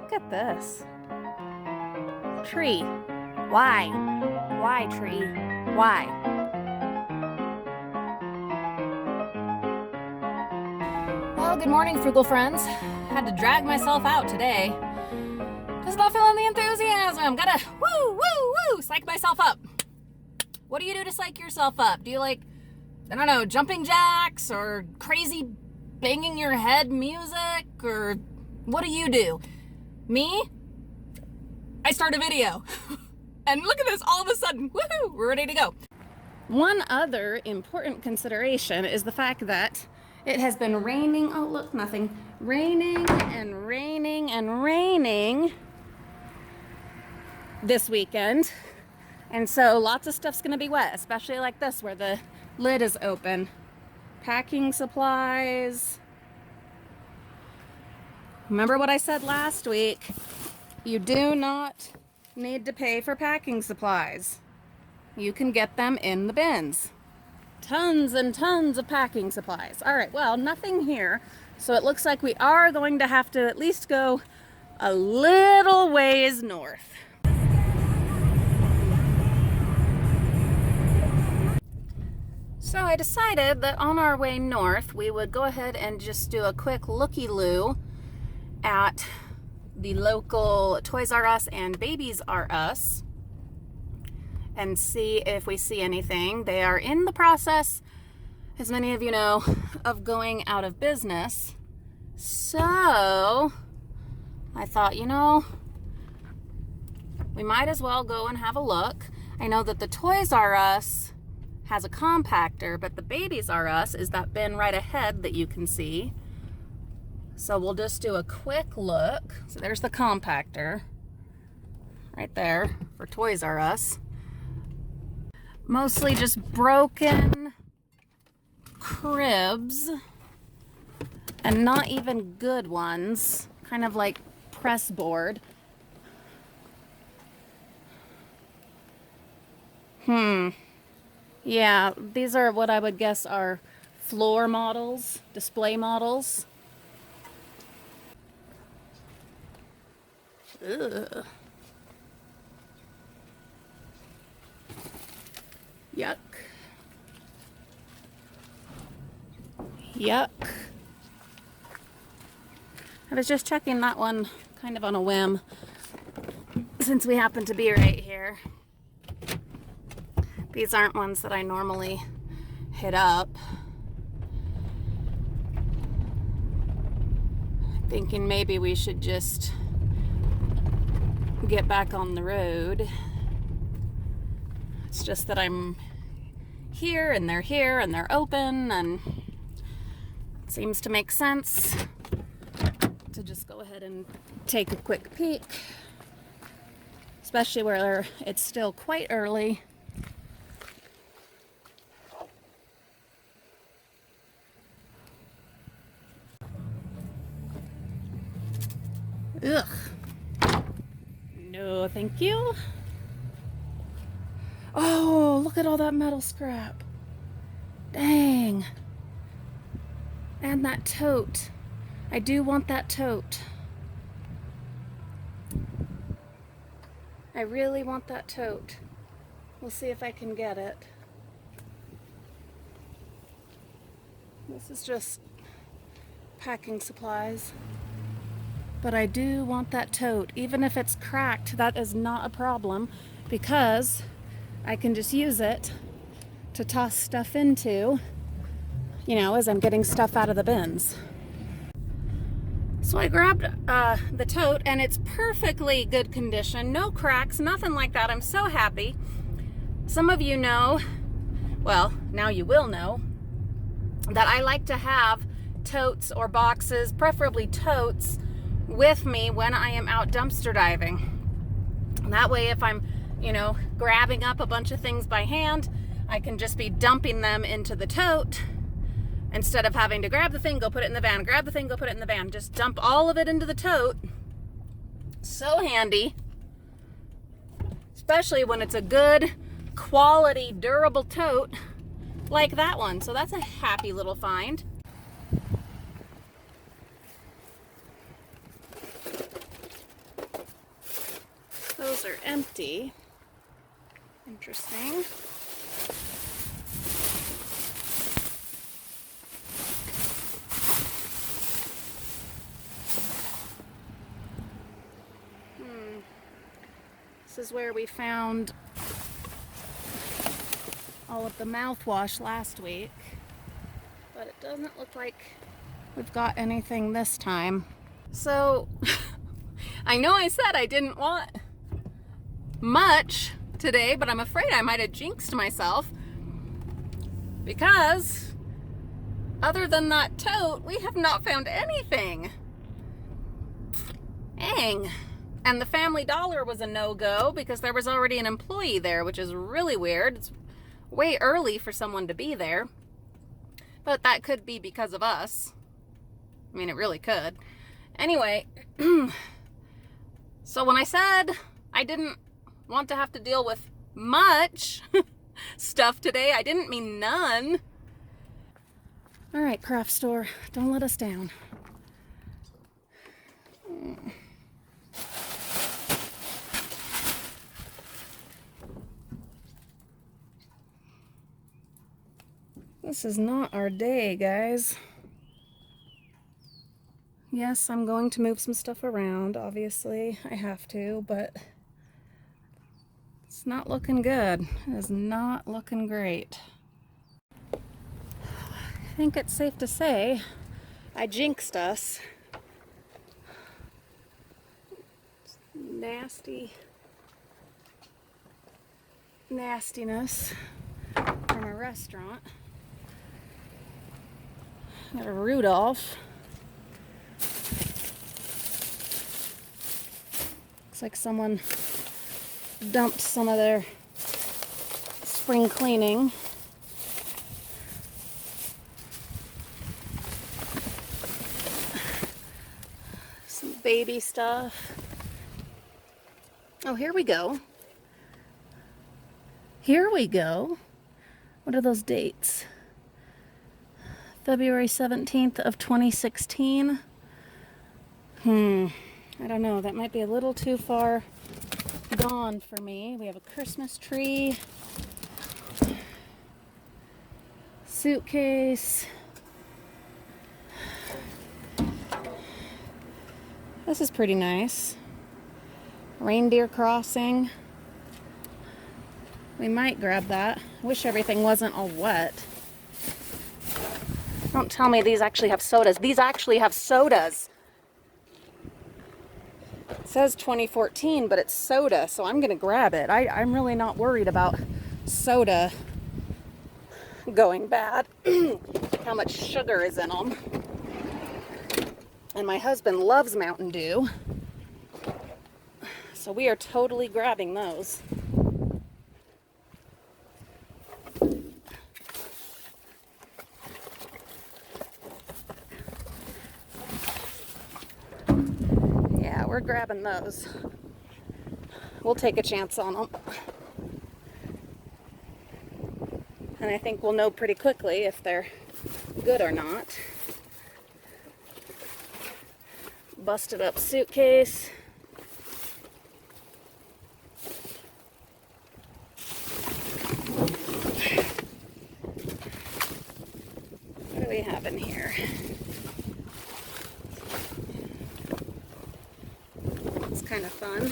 Look at this. Tree. Why? Why, tree? Why? Well, good morning, Frugal Friends. Had to drag myself out today. Just not feeling the enthusiasm. Gotta woo, psych myself up. What do you do to psych yourself up? Do you I don't know, jumping jacks or crazy banging your head music? Or what do you do? Me? I start a video. And look at this, all of a sudden, woohoo, we're ready to go. One other important consideration is the fact that it has been raining, oh look, nothing, raining and raining and raining this weekend. And so lots of stuff's gonna be wet, especially like this where the lid is open. Packing supplies. Remember what I said last week? You do not need to pay for packing supplies. You can get them in the bins. Tons and tons of packing supplies. All right, well, nothing here. So it looks like we are going to have to at least go a little ways north. So I decided that on our way north, we would go ahead and just do a quick looky-loo at the local Toys R Us and Babies R Us and see if we see anything. They are in the process, as many of you know, of going out of business. So I thought, we might as well go and have a look. I know that the Toys R Us has a compactor, but the Babies R Us is that bin right ahead that you can see. So we'll just do a quick look. So there's the compactor right there for Toys R Us. Mostly just broken cribs and not even good ones, kind of like press board. Yeah, these are what I would guess are floor models, display models. Ugh. Yuck. Yuck. I was just checking that one kind of on a whim since we happen to be right here. These aren't ones that I normally hit up. Thinking maybe we should just get back on the road. It's just that I'm here and they're open, and it seems to make sense to just go ahead and take a quick peek, especially where it's still quite early. Ugh. No, thank you. Oh, look at all that metal scrap. Dang. And that tote. I do want that tote. I really want that tote. We'll see if I can get it. This is just packing supplies. But I do want that tote. Even if it's cracked, that is not a problem because I can just use it to toss stuff into, as I'm getting stuff out of the bins. So I grabbed the tote and it's perfectly good condition. No cracks, nothing like that. I'm so happy. Some of you know, well, now you will know, that I like to have totes or boxes, preferably totes, with me when I am out dumpster diving. And that way, if I'm, grabbing up a bunch of things by hand, I can just be dumping them into the tote instead of having to grab the thing, go put it in the van, grab the thing, go put it in the van. Just dump all of it into the tote. So handy, especially when it's a good quality, durable tote like that one. So that's a happy little find. those are empty. Interesting. This is where we found all of the mouthwash last week, but it doesn't look like we've got anything this time. So I know I said I didn't want much today, but I'm afraid I might have jinxed myself, because other than that tote, we have not found anything. Dang. And the Family Dollar was a no-go because there was already an employee there, which is really weird. It's way early for someone to be there. But that could be because of us. I mean, it really could. Anyway, so when I said I didn't want to have to deal with much stuff today, I didn't mean none. All right, craft store, don't let us down. This is not our day, guys. Yes, I'm going to move some stuff around, obviously. I have to, but it's not looking good. It is not looking great. I think it's safe to say I jinxed us. Nastiness from a restaurant. Got a Rudolph. Looks like someone dumped some of their spring cleaning. Some baby stuff. Oh, here we go. Here we go. What are those dates? February 17th of 2016. I don't know. That might be a little too far gone for me. We have a Christmas tree. Suitcase. This is pretty nice. Reindeer crossing. We might grab that. I wish everything wasn't all wet. Don't tell me these actually have sodas. These actually have sodas. It says 2014, but it's soda, so I'm going to grab it. I'm really not worried about soda going bad. How much sugar is in them. And my husband loves Mountain Dew. So we are totally grabbing those. Yeah, we're grabbing those. We'll take a chance on them. And I think we'll know pretty quickly if they're good or not. Busted up suitcase. What do we have in here? It's kind of fun.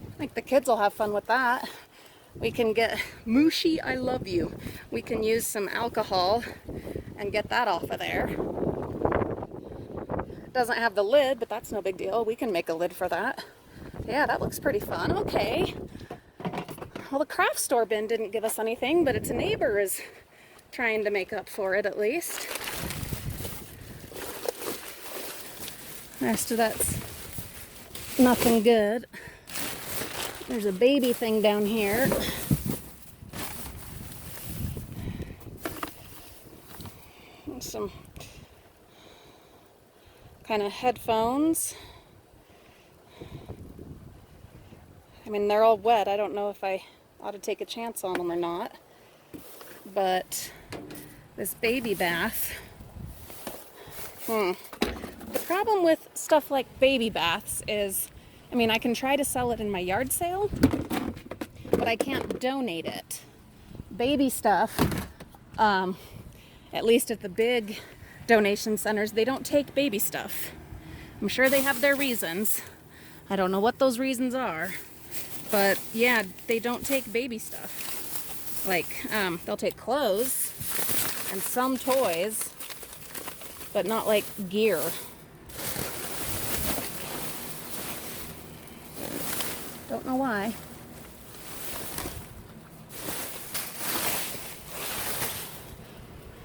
I think the kids will have fun with that. We can get Mushy, I love you. We can use some alcohol and get that off of there. It doesn't have the lid, but that's no big deal. We can make a lid for that. Yeah, that looks pretty fun. Okay. Well, the craft store bin didn't give us anything, but its neighbor is trying to make up for it at least. The rest of that's nothing good. There's a baby thing down here. And some kind of headphones. I mean, they're all wet. I don't know if I ought to take a chance on them or not. But this baby bath. The problem with stuff like baby baths is I mean, I can try to sell it in my yard sale, but I can't donate it. Baby stuff, at least at the big donation centers, they don't take baby stuff. I'm sure they have their reasons. I don't know what those reasons are, but yeah, they don't take baby stuff. Like, they'll take clothes and some toys, but not like gear. Don't know why.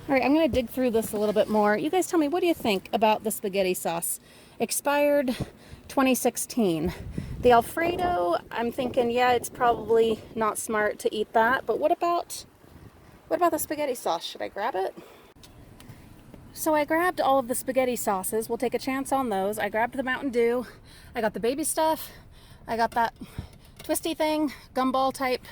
All right, I'm gonna dig through this a little bit more. You guys tell me, what do you think about the spaghetti sauce? Expired 2016. The Alfredo, I'm thinking, yeah, it's probably not smart to eat that, but what about the spaghetti sauce? Should I grab it? So I grabbed all of the spaghetti sauces. We'll take a chance on those. I grabbed the Mountain Dew. I got the baby stuff. I got that twisty thing, gumball type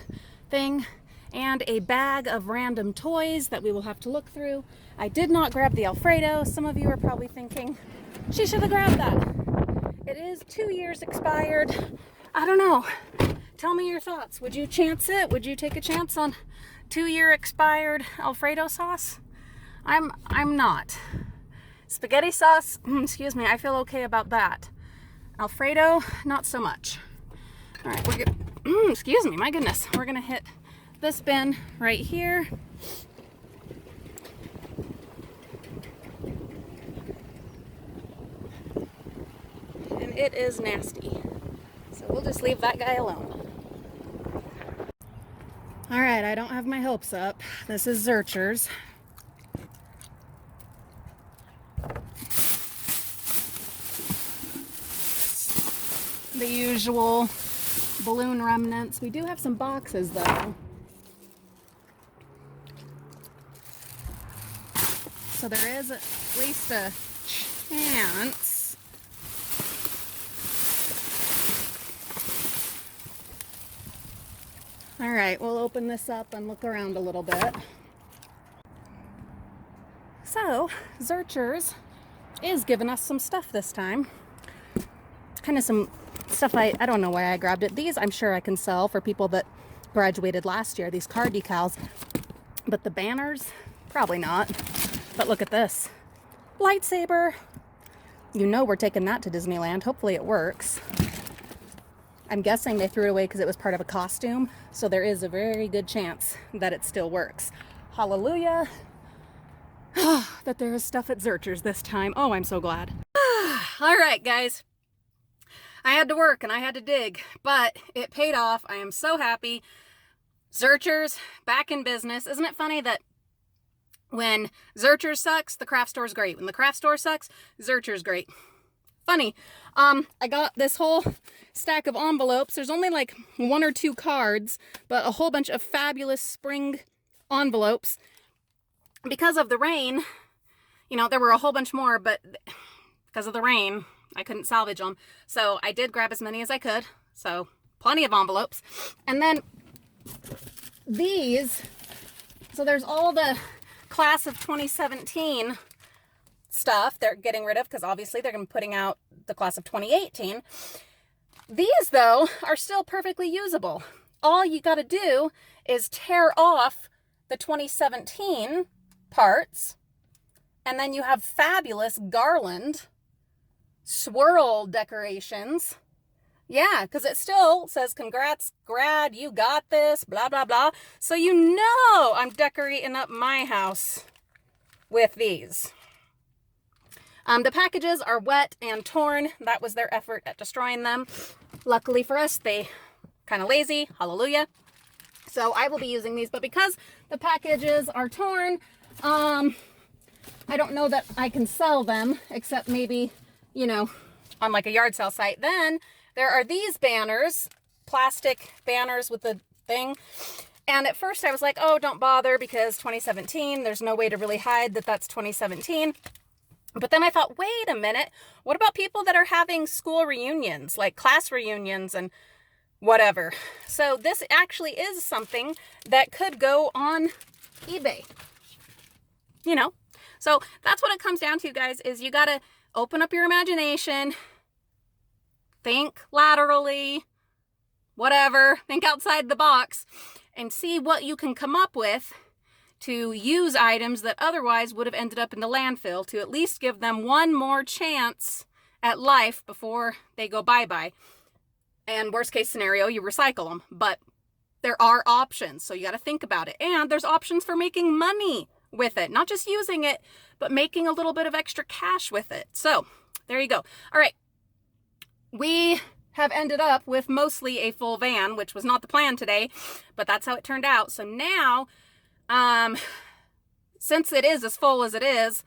thing, and a bag of random toys that we will have to look through. I did not grab the Alfredo. Some of you are probably thinking, she should have grabbed that. It is 2 years expired. I don't know. Tell me your thoughts. Would you chance it? Would you take a chance on 2-year expired Alfredo sauce? I'm not. Spaghetti sauce, excuse me, I feel okay about that. Alfredo, not so much. All right, we're good. Excuse me, my goodness. We're gonna hit this bin right here. And it is nasty. So we'll just leave that guy alone. All right, I don't have my hopes up. This is Zurcher's. The usual balloon remnants. We do have some boxes though. So there is at least a chance. All right, we'll open this up and look around a little bit. So, Zurcher's is giving us some stuff this time. Kind of some stuff I don't know why I grabbed it. These I'm sure I can sell for people that graduated last year, these car decals. But the banners, probably not. But look at this. Lightsaber. You know we're taking that to Disneyland. Hopefully it works. I'm guessing they threw it away because it was part of a costume. So there is a very good chance that it still works. Hallelujah. That there is stuff at Zurcher's this time. Oh, I'm so glad. All right, guys. I had to work and I had to dig, but it paid off. I am so happy. Zurcher's back in business. Isn't it funny that when Zurcher's sucks, the craft store's great. When the craft store sucks, Zurcher's great. Funny. I got this whole stack of envelopes. There's only like 1 or 2 cards, but a whole bunch of fabulous spring envelopes. Because of the rain, you know, there were a whole bunch more, but because of the rain, I couldn't salvage them. So I did grab as many as I could. So plenty of envelopes. And then these, so there's all the class of 2017 stuff they're getting rid of because obviously they're going to be putting out the class of 2018. These, though, are still perfectly usable. All you got to do is tear off the 2017 parts, and then you have fabulous garland swirl decorations. Yeah, because it still says, congrats, grad, you got this, blah, blah, blah. So you know I'm decorating up my house with these. The packages are wet and torn. That was their effort at destroying them. Luckily for us, they kind of lazy. Hallelujah. So I will be using these, but because the packages are torn, I don't know that I can sell them, except maybe, you know, on like a yard sale site. Then there are these banners, plastic banners with the thing. And at first I was like, oh, don't bother because 2017, there's no way to really hide that that's 2017. But then I thought, wait a minute, what about people that are having school reunions, like class reunions and whatever? So this actually is something that could go on eBay, you know? So that's what it comes down to, guys, is you got to open up your imagination, think laterally, whatever, think outside the box, and see what you can come up with to use items that otherwise would have ended up in the landfill, to at least give them one more chance at life before they go bye-bye. And worst case scenario, you recycle them. But there are options, so you got to think about it. And there's options for making money with it, not just using it, but making a little bit of extra cash with it. So there you go. All right. We have ended up with mostly a full van, which was not the plan today, but that's how it turned out. So now, since it is as full as it is,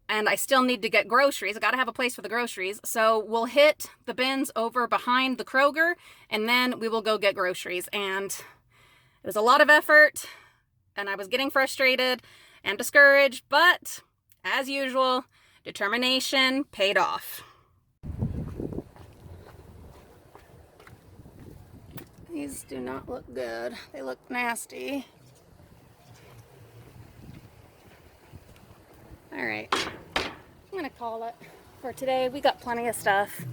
and I still need to get groceries, I got to have a place for the groceries. So we'll hit the bins over behind the Kroger, and then we will go get groceries. And it was a lot of effort, and I was getting frustrated and discouraged, but as usual, determination paid off. These do not look good. They look nasty. All right, I'm gonna call it for today. We got plenty of stuff.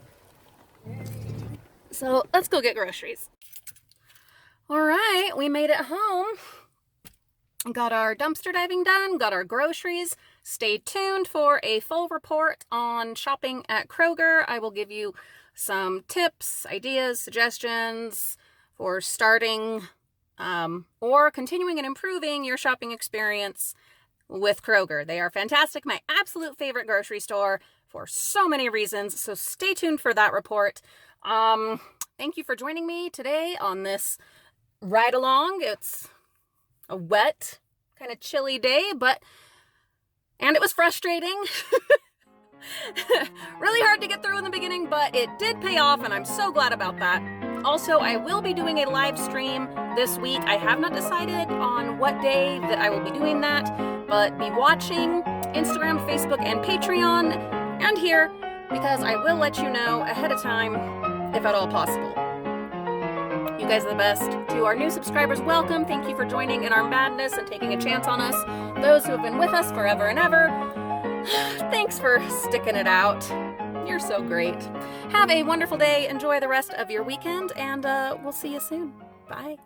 So let's go get groceries. All right, we made it home. Got our dumpster diving done, got our groceries. Stay tuned for a full report on shopping at Kroger. I will give you some tips, ideas, suggestions for starting or continuing and improving your shopping experience with Kroger. They are fantastic. My absolute favorite grocery store for so many reasons. So stay tuned for that report. Thank you for joining me today on this ride along. It's a wet, kind of chilly day, and it was frustrating. Really hard to get through in the beginning, but it did pay off, and I'm so glad about that. Also, I will be doing a live stream this week. I have not decided on what day that I will be doing that, but be watching Instagram, Facebook, and Patreon, and here, because I will let you know ahead of time, if at all possible. You guys are the best. To our new subscribers, welcome. Thank you for joining in our madness and taking a chance on us. Those who have been with us forever and ever, thanks for sticking it out. You're so great. Have a wonderful day. Enjoy the rest of your weekend, and we'll see you soon. Bye.